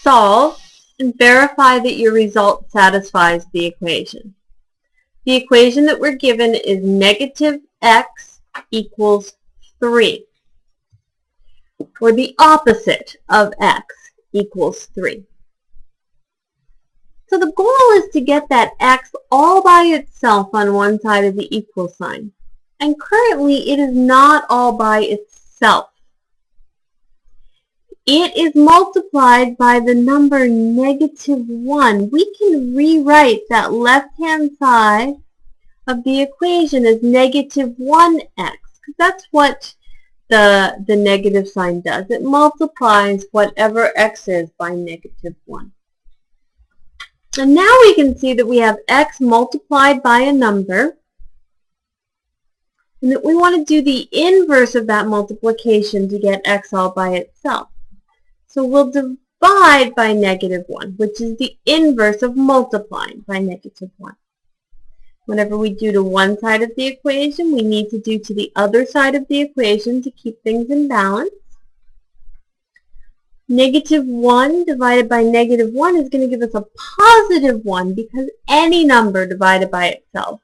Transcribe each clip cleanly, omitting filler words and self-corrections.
solve and verify that your result satisfies the equation. The equation that we're given is negative x equals 3, or the opposite of x equals 3. So the goal is to get that x all by itself on one side of the equal sign. And currently it is not all by itself. It is multiplied by the number negative 1. We can rewrite that left-hand side of the equation as negative 1x, because that's what the negative sign does. It multiplies whatever x is by negative 1. And now we can see that we have x multiplied by a number, and that we want to do the inverse of that multiplication to get x all by itself. So we'll divide by negative 1, which is the inverse of multiplying by negative 1. Whatever we do to one side of the equation, we need to do to the other side of the equation to keep things in balance. Negative 1 divided by negative 1 is going to give us a positive 1 because any number divided by itself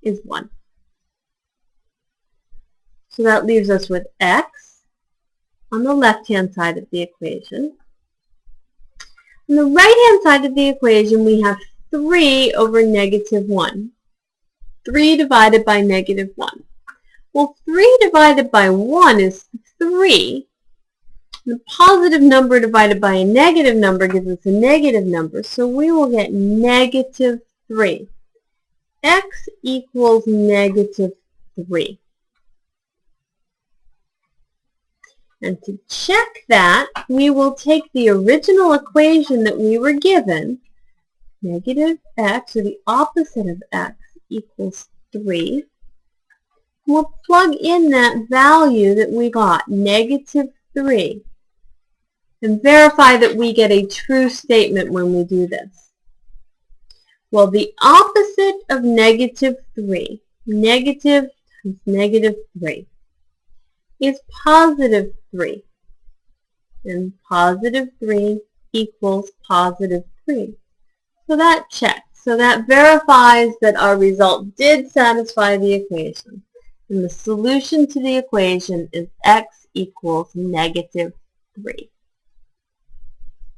is 1. So that leaves us with x on the left-hand side of the equation. On the right-hand side of the equation, we have 3 over negative 1. 3 divided by negative 1. Well, 3 divided by 1 is 3. The positive number divided by a negative number gives us a negative number, so we will get negative 3. X equals negative 3. And to check that, we will take the original equation that we were given, negative x, or the opposite of x, equals 3. We'll plug in that value that we got, negative 3, and verify that we get a true statement when we do this. Well, the opposite of negative 3, negative times negative 3, is positive 3. And positive 3 equals positive 3. So that checks. So that verifies that our result did satisfy the equation. And the solution to the equation is x equals negative 3.